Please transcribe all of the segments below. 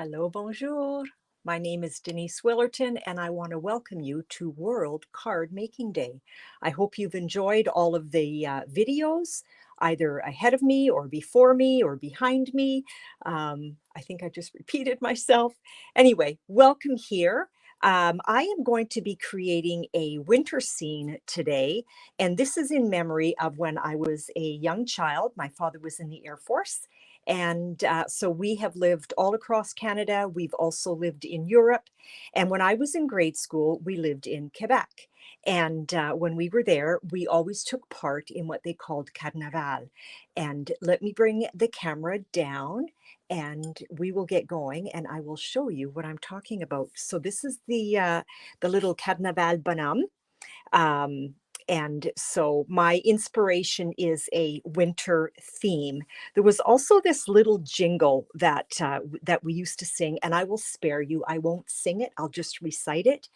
Hello, bonjour. My name is Denise Willerton, and I want to welcome you to World Card Making Day. I hope you've enjoyed all of the videos, either ahead of me or before me or behind me. I think I just repeated myself. Anyway, welcome here. I am going to be creating a winter scene today, and this is in memory of when I was a young child. My father was in the Air Force. And so we have lived all across Canada. We've also lived in Europe. And when I was in grade school, we lived in Quebec. And when we were there, we always took part in what they called Carnaval. And let me bring the camera down and we will get going and I will show you what I'm talking about. So this is the little Carnaval bonhomme. And so my inspiration is a winter theme. There was also this little jingle that that we used to sing, and I will spare you. I won't sing it. I'll just recite it.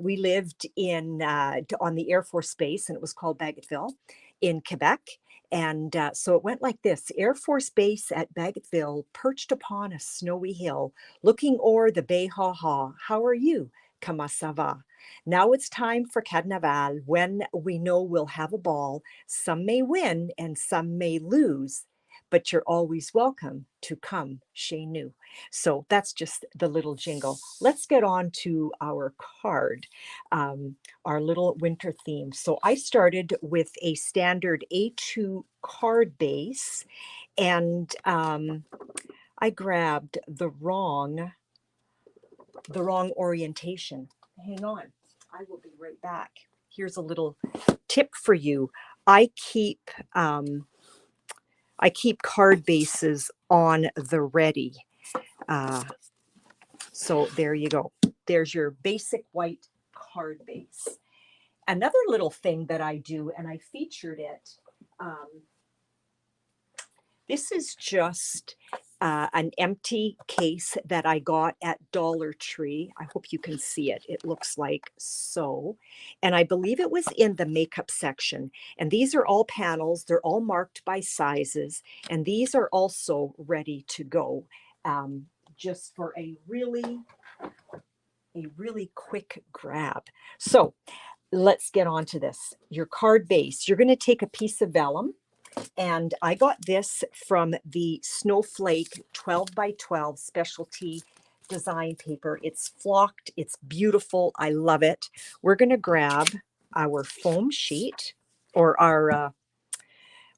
We lived in on the Air Force Base, and it was called Bagotville in Quebec. And so it went like this: Air Force Base at Bagotville, perched upon a snowy hill, looking o'er the Bay Ha Ha. How are you? Comment ça va? Now it's time for Carnaval, when we know we'll have a ball. Some may win and some may lose, but you're always welcome to come chez nous. So that's just the little jingle. Let's get on to our card, our little winter theme. So I started with a standard A2 card base, and I grabbed the wrong orientation. Hang on, I will be right back. Here's a little tip for you. I keep card bases on the ready. So there you go. There's your basic white card base. Another little thing that I do, and I featured it, this is just an empty case that I got at Dollar Tree. I hope you can see it. It looks like so. And I believe it was in the makeup section. And these are all panels. They're all marked by sizes. And these are also ready to go, just for a really quick grab. So let's get on to this. Your card base. You're going to take a piece of vellum. And I got this from the Snowflake 12 by 12 specialty design paper. It's flocked. It's beautiful. I love it. We're going to grab our foam sheet, or our,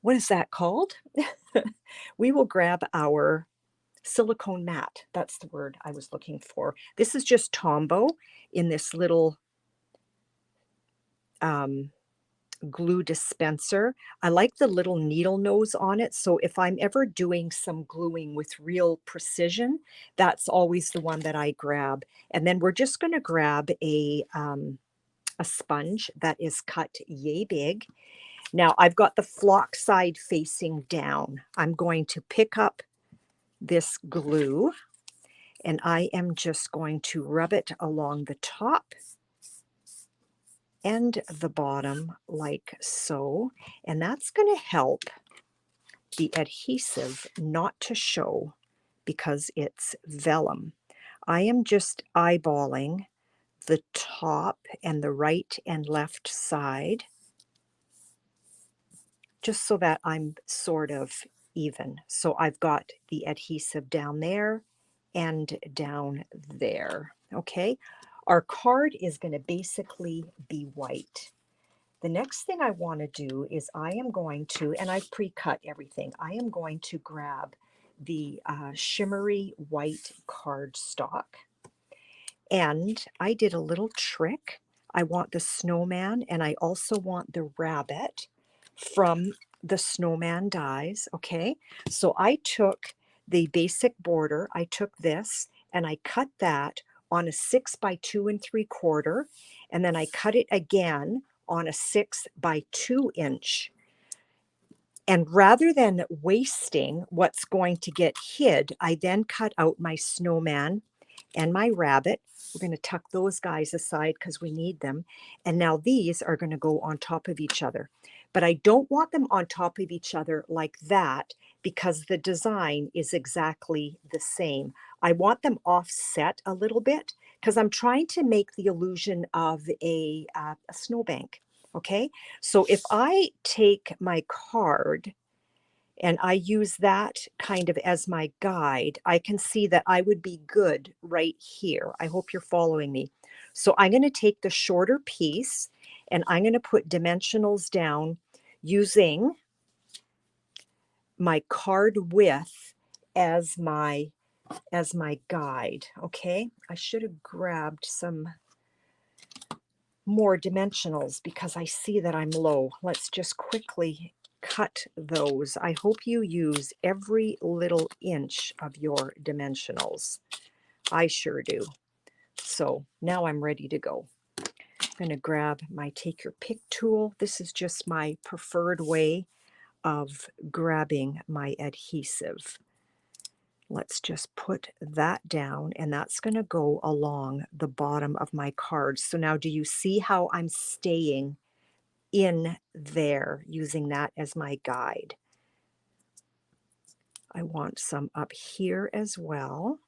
what is that called? We will grab our silicone mat. That's the word I was looking for. This is just Tombow in this little glue dispenser. I like the little needle nose on it. So if I'm ever doing some gluing with real precision, that's always the one that I grab. And then we're just going to grab a sponge that is cut yay big. Now I've got the flock side facing down. I'm going to pick up this glue and I am just going to rub it along the top and the bottom like so, and that's going to help the adhesive not to show because it's vellum. I am just eyeballing the top and the right and left side just so that I'm sort of even. So I've got the adhesive down there and down there. Okay. Our card is going to basically be white. The next thing I want to do is I am going to, and I've pre-cut everything, I am going to grab the shimmery white cardstock. And I did a little trick. I want the snowman and I also want the rabbit from the snowman dies. Okay, so I took the basic border, I took this and I cut that on a 6 by 2 3/4, and then I cut it again on a 6 by 2 inch. And rather than wasting what's going to get hid, I then cut out my snowman and my rabbit. We're going to tuck those guys aside because we need them. And now these are going to go on top of each other. But I don't want them on top of each other like that because the design is exactly the same. I want them offset a little bit because I'm trying to make the illusion of a snowbank. Okay, so if I take my card and I use that kind of as my guide, I can see that I would be good right here. I hope you're following me. So I'm going to take the shorter piece and I'm going to put dimensionals down using my card width as my guide. Okay, I should have grabbed some more dimensionals because I see that I'm low. Let's just quickly cut those. I hope you use every little inch of your dimensionals. I sure do. So now I'm ready to go. I'm going to grab my take your pick tool. This is just my preferred way of grabbing my adhesive. Let's just put that down, and that's going to go along the bottom of my card. So now do you see how I'm staying in there using that as my guide? I want some up here as well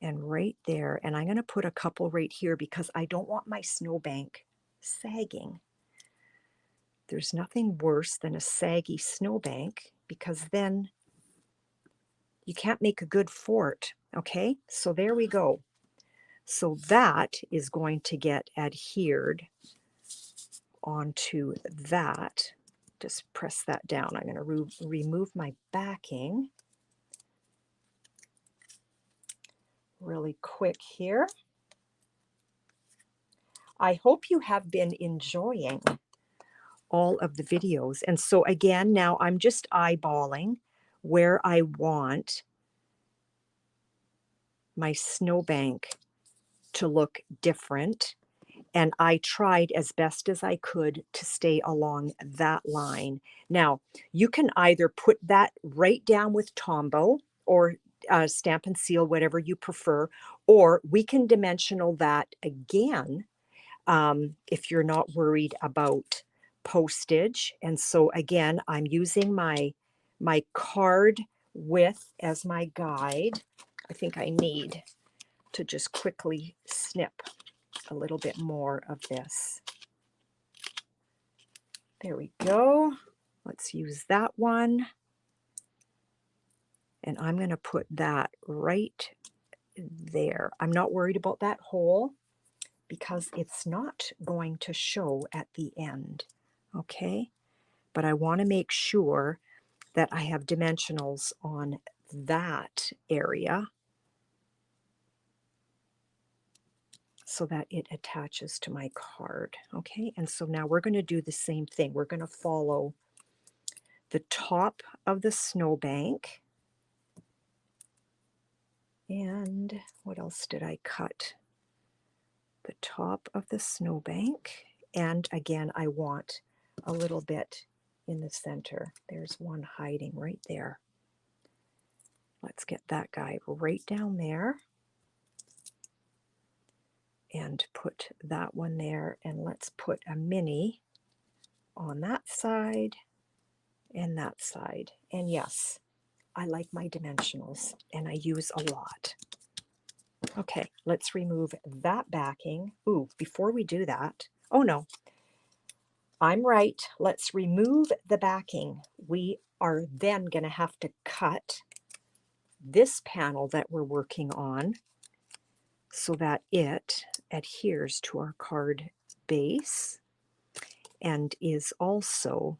and right there, and I'm going to put a couple right here because I don't want my snowbank sagging. There's nothing worse than a saggy snowbank because then you can't make a good fort. Okay, so there we go. So that is going to get adhered onto that. Just press that down. I'm going to remove my backing really quick here. I hope you have been enjoying all of the videos. And so again, now I'm just eyeballing where I want my snowbank to look different. And I tried as best as I could to stay along that line. Now, you can either put that right down with Tombow or Stampin' Seal, whatever you prefer, or we can dimensional that again if you're not worried about postage. And so again, I'm using my card width as my guide. I think I need to just quickly snip a little bit more of this. There we go. Let's use that one. And I'm going to put that right there. I'm not worried about that hole because it's not going to show at the end. Okay? But I want to make sure that I have dimensionals on that area so that it attaches to my card. Okay, and so now we're going to do the same thing. We're going to follow the top of the snowbank. And what else did I cut? The top of the snowbank. And again, I want a little bit in the center. There's one hiding right there. Let's get that guy right down there. And put that one there, and let's put a mini on that side and that side. And yes, I like my dimensionals and I use a lot. Okay, let's remove that backing. Ooh, before we do that, oh no, I'm right. Let's remove the backing. We are then going to have to cut this panel that we're working on so that it adheres to our card base and is also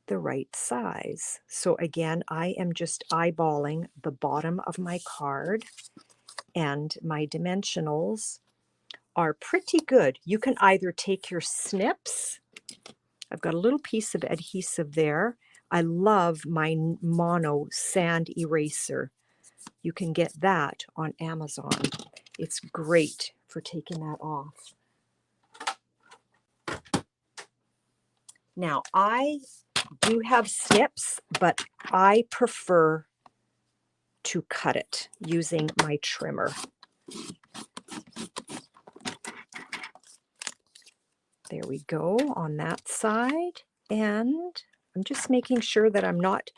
the right size. So again, I am just eyeballing the bottom of my card, and my dimensionals are pretty good. You can either take your snips. I've got a little piece of adhesive there. I love my mono sand eraser. You can get that on Amazon. It's great for taking that off. Now, I do have snips, but I prefer to cut it using my trimmer. There we go on that side. And I'm just making sure that I'm not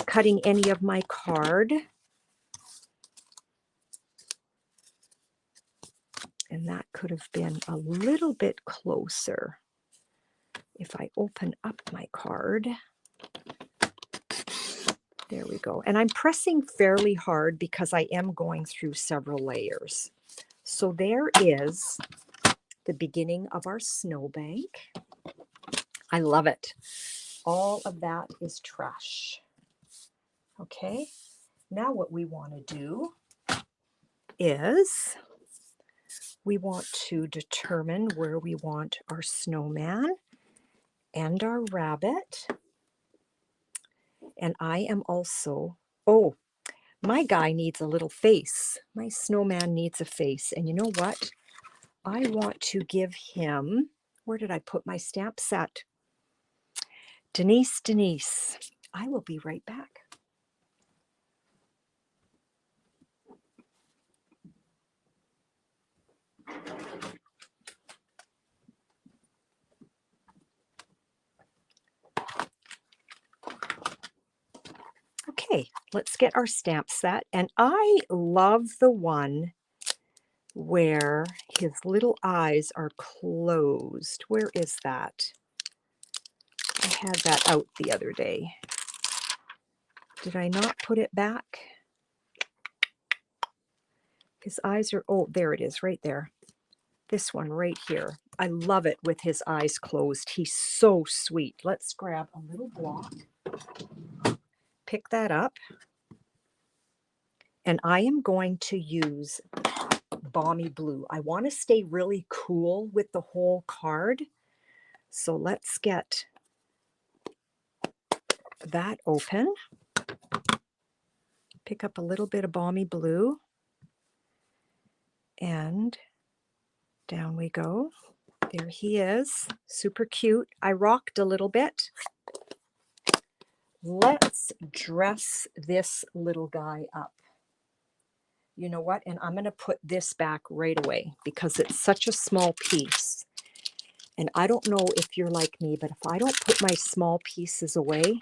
cutting any of my card. And that could have been a little bit closer. If I open up my card, there we go. And I'm pressing fairly hard because I am going through several layers. So there is the beginning of our snowbank. I love it. All of that is trash. Okay, now what we want to do is we want to determine where we want our snowman and our rabbit. And I am also, oh, my guy needs a little face. My snowman needs a face. And you know what? I want to give him, where did I put my stamp set? Denise, I will be right back. Okay, let's get our stamp set. And I love the one where his little eyes are closed. Where is that? I had that out the other day. Did I not put it back? His eyes are, oh, there it is, right there. This one right here. I love it with his eyes closed. He's so sweet. Let's grab a little block. Pick that up. And I am going to use Balmy Blue. I want to stay really cool with the whole card. So let's get that open. Pick up a little bit of Balmy Blue. And down we go. There he is. Super cute. I rocked a little bit. Let's dress this little guy up. You know what? And I'm going to put this back right away because it's such a small piece. And I don't know if you're like me, but if I don't put my small pieces away,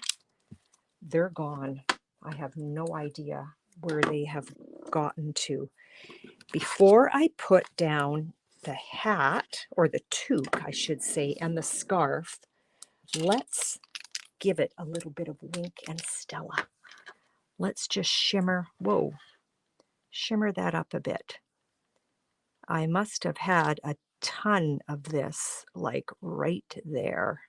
they're gone. I have no idea where they have gotten to. Before I put down the hat, or the toque, I should say, and the scarf, let's give it a little bit of Wink and Stella. Let's just shimmer, whoa, shimmer that up a bit. I must have had a ton of this, like right there.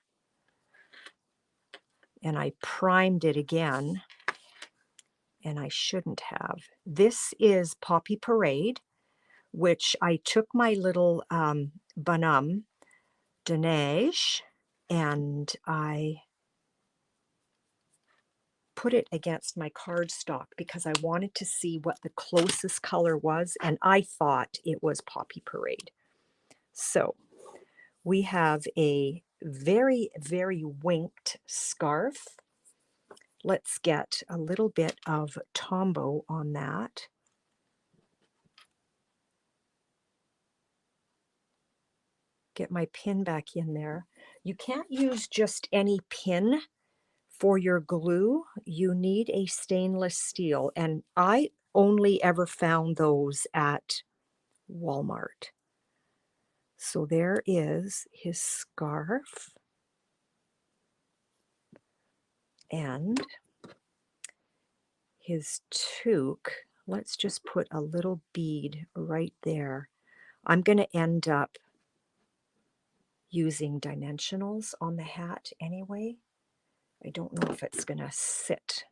And I primed it again, and I shouldn't have. This is Poppy Parade, which I took my little bonhomme de neige and I put it against my cardstock because I wanted to see what the closest color was, and I thought it was Poppy Parade. So we have a very, very winked scarf. Let's get a little bit of Tombow on that. Get my pin back in there. You can't use just any pin for your glue. You need a stainless steel, and I only ever found those at Walmart. So there is his scarf, and his toque. Let's just put a little bead right there. I'm going to end up using dimensionals on the hat anyway. I don't know if it's going to sit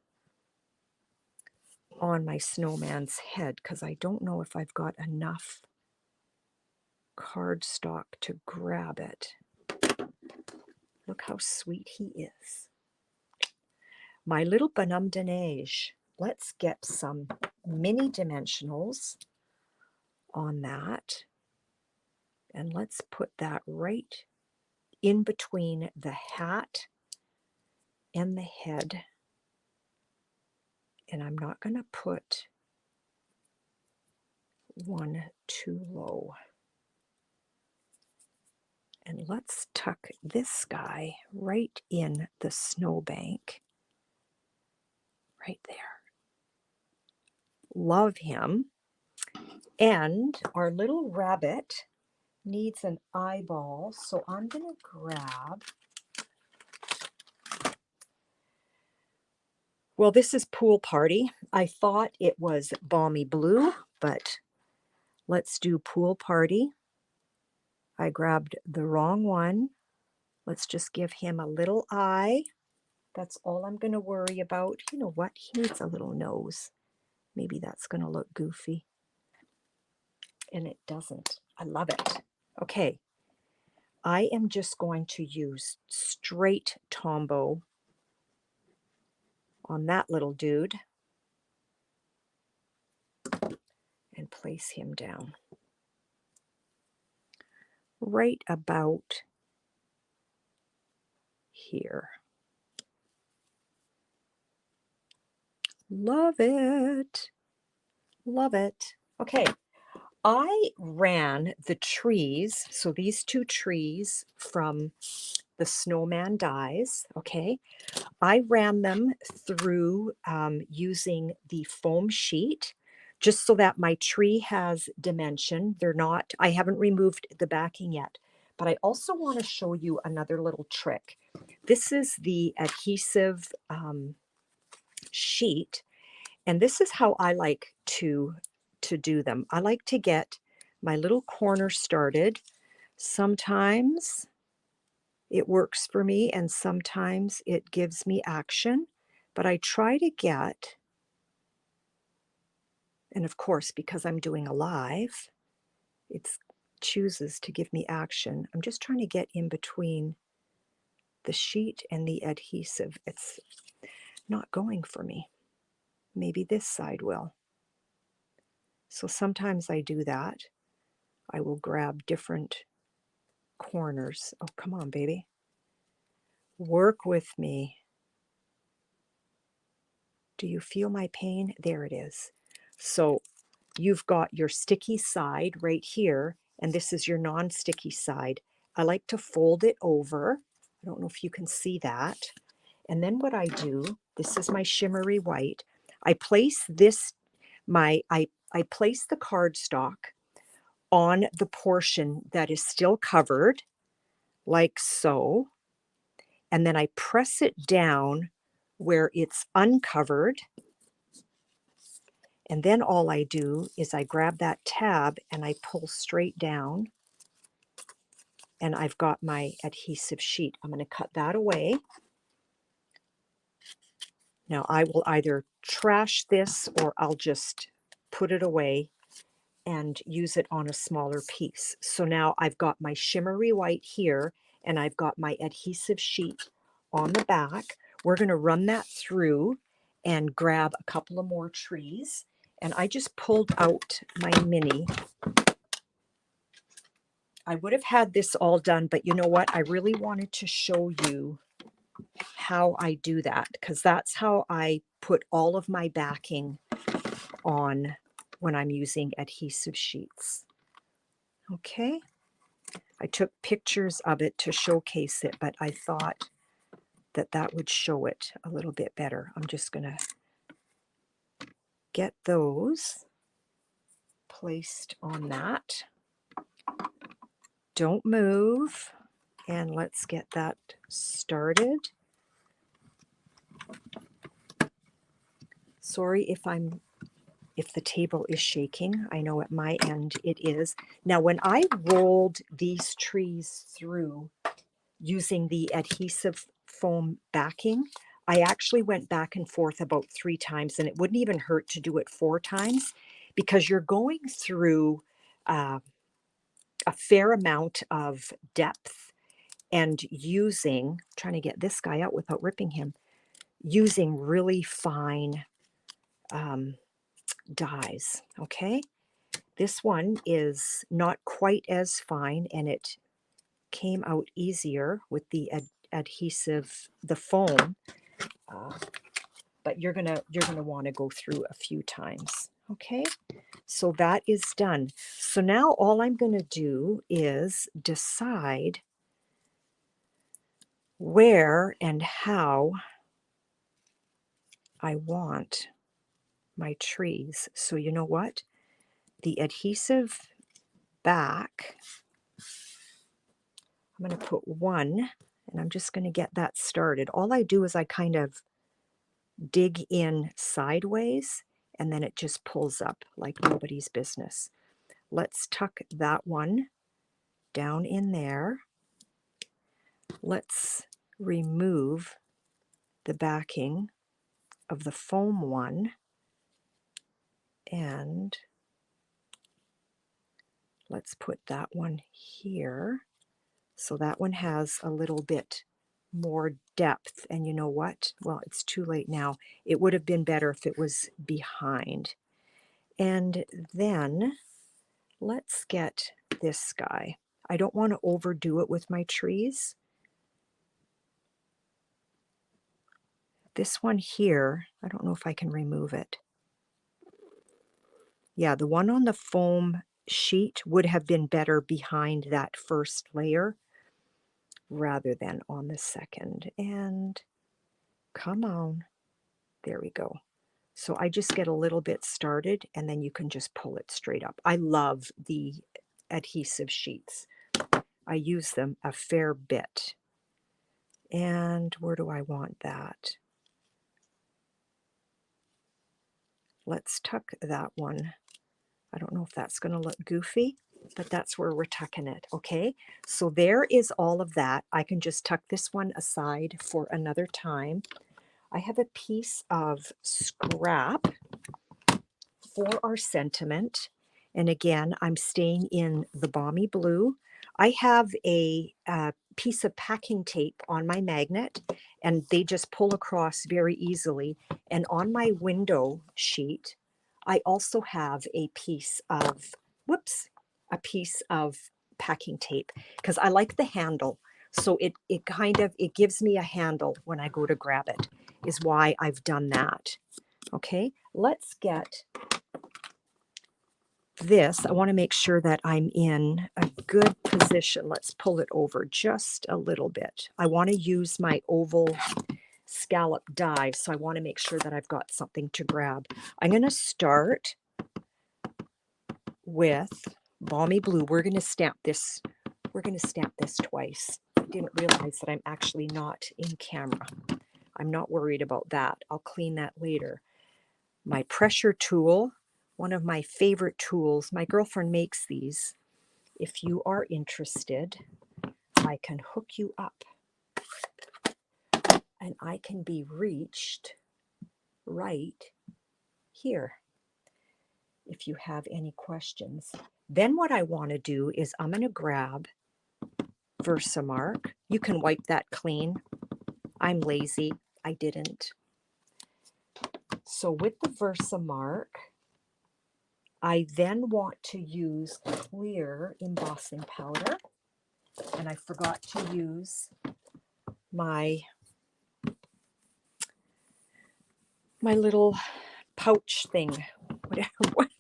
on my snowman's head because I don't know if I've got enough cardstock to grab it. Look how sweet he is. My little bonhomme de neige. Let's get some mini dimensionals on that. And let's put that right in between the hat and the head. And I'm not going to put one too low. And let's tuck this guy right in the snowbank. Right there. Love him. And our little rabbit needs an eyeball, so I'm going to grab, well, this is Pool Party. I thought it was Balmy Blue, but let's do Pool Party. I grabbed the wrong one. Let's just give him a little eye. That's all I'm going to worry about. You know what? He needs a little nose. Maybe that's going to look goofy. And it doesn't. I love it. Okay. I am just going to use straight Tombow on that little dude and place him down right about here. Love it. Love it. Okay. I ran the trees, so these two trees from the Snowman dies, okay? I ran them through using the foam sheet just so that my tree has dimension. They're not, I haven't removed the backing yet, but I also want to show you another little trick. This is the adhesive sheet, and this is how I like to do them. I like to get my little corner started. Sometimes it works for me and sometimes it gives me action, but I try to get, and of course, because I'm doing a live, it chooses to give me action. I'm just trying to get in between the sheet and the adhesive. It's not going for me. Maybe this side will. So sometimes I do that. I will grab different corners. Oh, come on, baby. Work with me. Do you feel my pain? There it is. So you've got your sticky side right here, and this is your non-sticky side. I like to fold it over. I don't know if you can see that. And then what I do, this is my shimmery white. I place this, I place the cardstock on the portion that is still covered, like so. And then I press it down where it's uncovered. And then all I do is I grab that tab and I pull straight down. And I've got my adhesive sheet. I'm going to cut that away. Now I will either trash this or I'll just put it away and use it on a smaller piece. So now I've got my shimmery white here and I've got my adhesive sheet on the back. We're going to run that through and grab a couple of more trees. And I just pulled out my mini. I would have had this all done, but you know what? I really wanted to show you how I do that, because that's how I put all of my backing on when I'm using adhesive sheets. Okay. I took pictures of it to showcase it, but I thought that that would show it a little bit better. I'm just going to get those placed on that. Don't move. And let's get that started. Sorry if the table is shaking. I know at my end it is. Now, when I rolled these trees through using the adhesive foam backing, I actually went back and forth about 3 times, and it wouldn't even hurt to do it 4 times because you're going through a fair amount of depth and using, trying to get this guy out without ripping him, using really fine dies, okay? This one is not quite as fine, and it came out easier with the adhesive, the foam, but you're gonna want to go through a few times, okay? So that is done. So now all I'm going to do is decide where and how I want my trees. So you know what? the adhesive back. I'm going to put one, and I'm just going to get that started. All I do is I kind of dig in sideways, and then it just pulls up like nobody's business. Let's tuck that one down in there. Let's remove the backing of the foam one, and let's put that one here. So that one has a little bit more depth. And you know what? Well, it's too late now. It would have been better if it was behind. And then let's get this guy. I don't want to overdo it with my trees. This one here, I don't know if I can remove it. Yeah, the one on the foam sheet would have been better behind that first layer rather than on the second. And come on, there we go. So I just get a little bit started, and then you can just pull it straight up. I love the adhesive sheets. I use them a fair bit. And where do I want that? Let's tuck that one. I don't know if that's going to look goofy, but that's where we're tucking it. Okay, so there is all of that. I can just tuck this one aside for another time. I have a piece of scrap for our sentiment. And again, I'm staying in the balmy blue. I have a piece of packing tape on my magnet, and they just pull across very easily. And on my window sheet, I also have a piece of, a piece of packing tape, because I like the handle. So it gives me a handle when I go to grab it, is why I've done that. Okay, let's get this. I want to make sure that I'm in a good position. Let's pull it over just a little bit. I want to use my oval scallop die, so I want to make sure that I've got something to grab. I'm going to start with balmy blue. We're going to stamp this. We're going to stamp this twice. I didn't realize that I'm actually not in camera. I'm not worried about that. I'll clean that later. My pressure tool, one of my favorite tools. My girlfriend makes these. If you are interested, I can hook you up, and I can be reached right here if you have any questions. Then what I want to do is I'm going to grab Versamark. You can wipe that clean. I'm lazy. I didn't. So with the Versamark, I then want to use clear embossing powder. And I forgot to use my little pouch thing,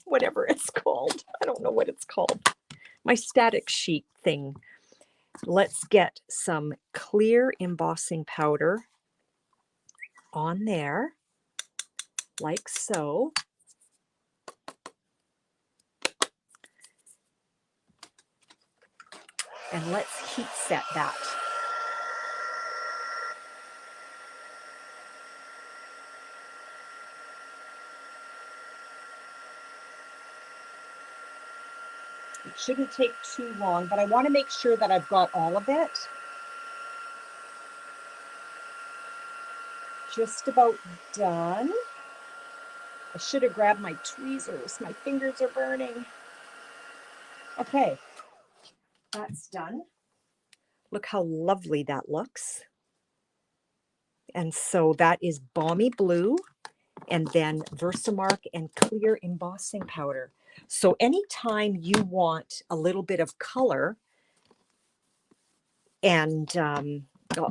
whatever it's called. I don't know what it's called. My static sheet thing. Let's get some clear embossing powder on there, like so. And let's heat set that. It shouldn't take too long, but I want to make sure that I've got all of it. Just about done. I should have grabbed my tweezers. My fingers are burning. Okay, that's done. Look how lovely that looks. And so that is balmy blue, and then Versamark and clear embossing powder. So anytime you want a little bit of color and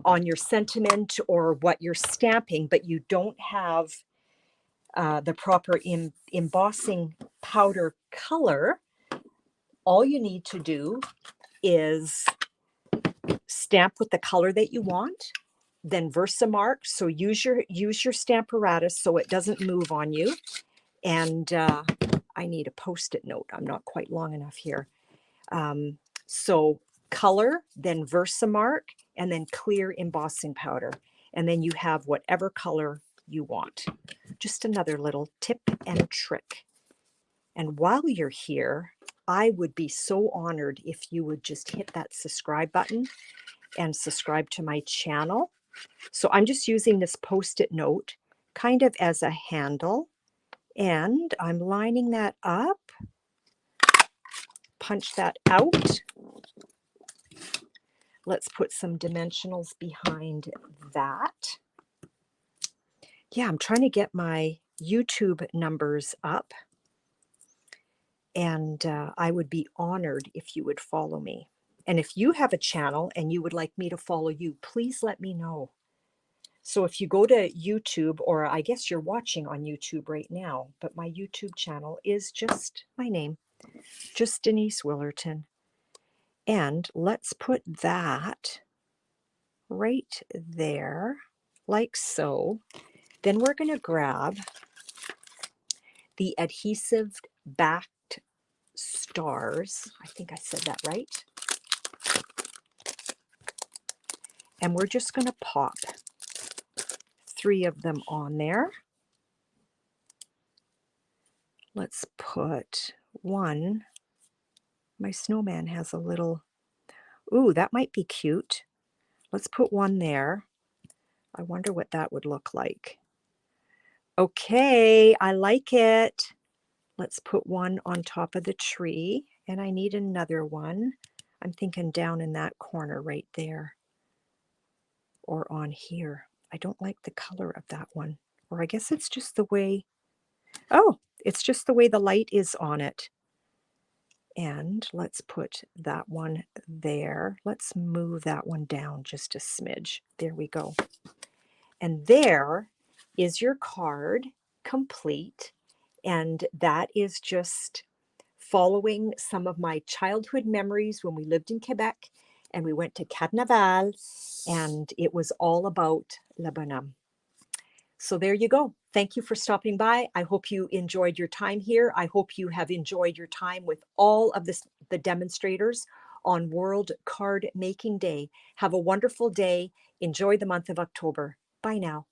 on your sentiment or what you're stamping, but you don't have the proper embossing powder color, all you need to do is stamp with the color that you want, then Versamark. So use your stamparatus so it doesn't move on you. And I need a Post-it note. I'm not quite long enough here. So color, then Versamark, and then clear embossing powder. And then you have whatever color you want. Just another little tip and trick. And while you're here, I would be so honored if you would just hit that subscribe button and subscribe to my channel. So I'm just using this Post-it note kind of as a handle, and I'm lining that up. Punch that out. Let's put some dimensionals behind that. Yeah, I'm trying to get my YouTube numbers up, and I would be honored if you would follow me. And if you have a channel and you would like me to follow you, please let me know. So if you go to YouTube, or I guess you're watching on YouTube right now, but my YouTube channel is just my name, just Denise Willerton. And let's put that right there, like so. Then we're going to grab the adhesive backed stars. I think I said that right. And we're just going to pop 3 of them on there. Let's put one. My snowman has a little, ooh, that might be cute. Let's put one there. I wonder what that would look like. Okay, I like it. Let's put one on top of the tree, and I need another one. I'm thinking down in that corner right there, or on here. I don't like the color of that one, or I guess it's just the way, oh, it's just the way the light is on it. And let's put that one there. Let's move that one down just a smidge. There we go. And there is your card complete. And that is just following some of my childhood memories when we lived in Quebec and we went to Carnaval, and it was all about Le Bonhomme. So there you go. Thank you for stopping by. I hope you enjoyed your time here. I hope you have enjoyed your time with all of the demonstrators on World Card Making Day. Have a wonderful day. Enjoy the month of October. Bye now.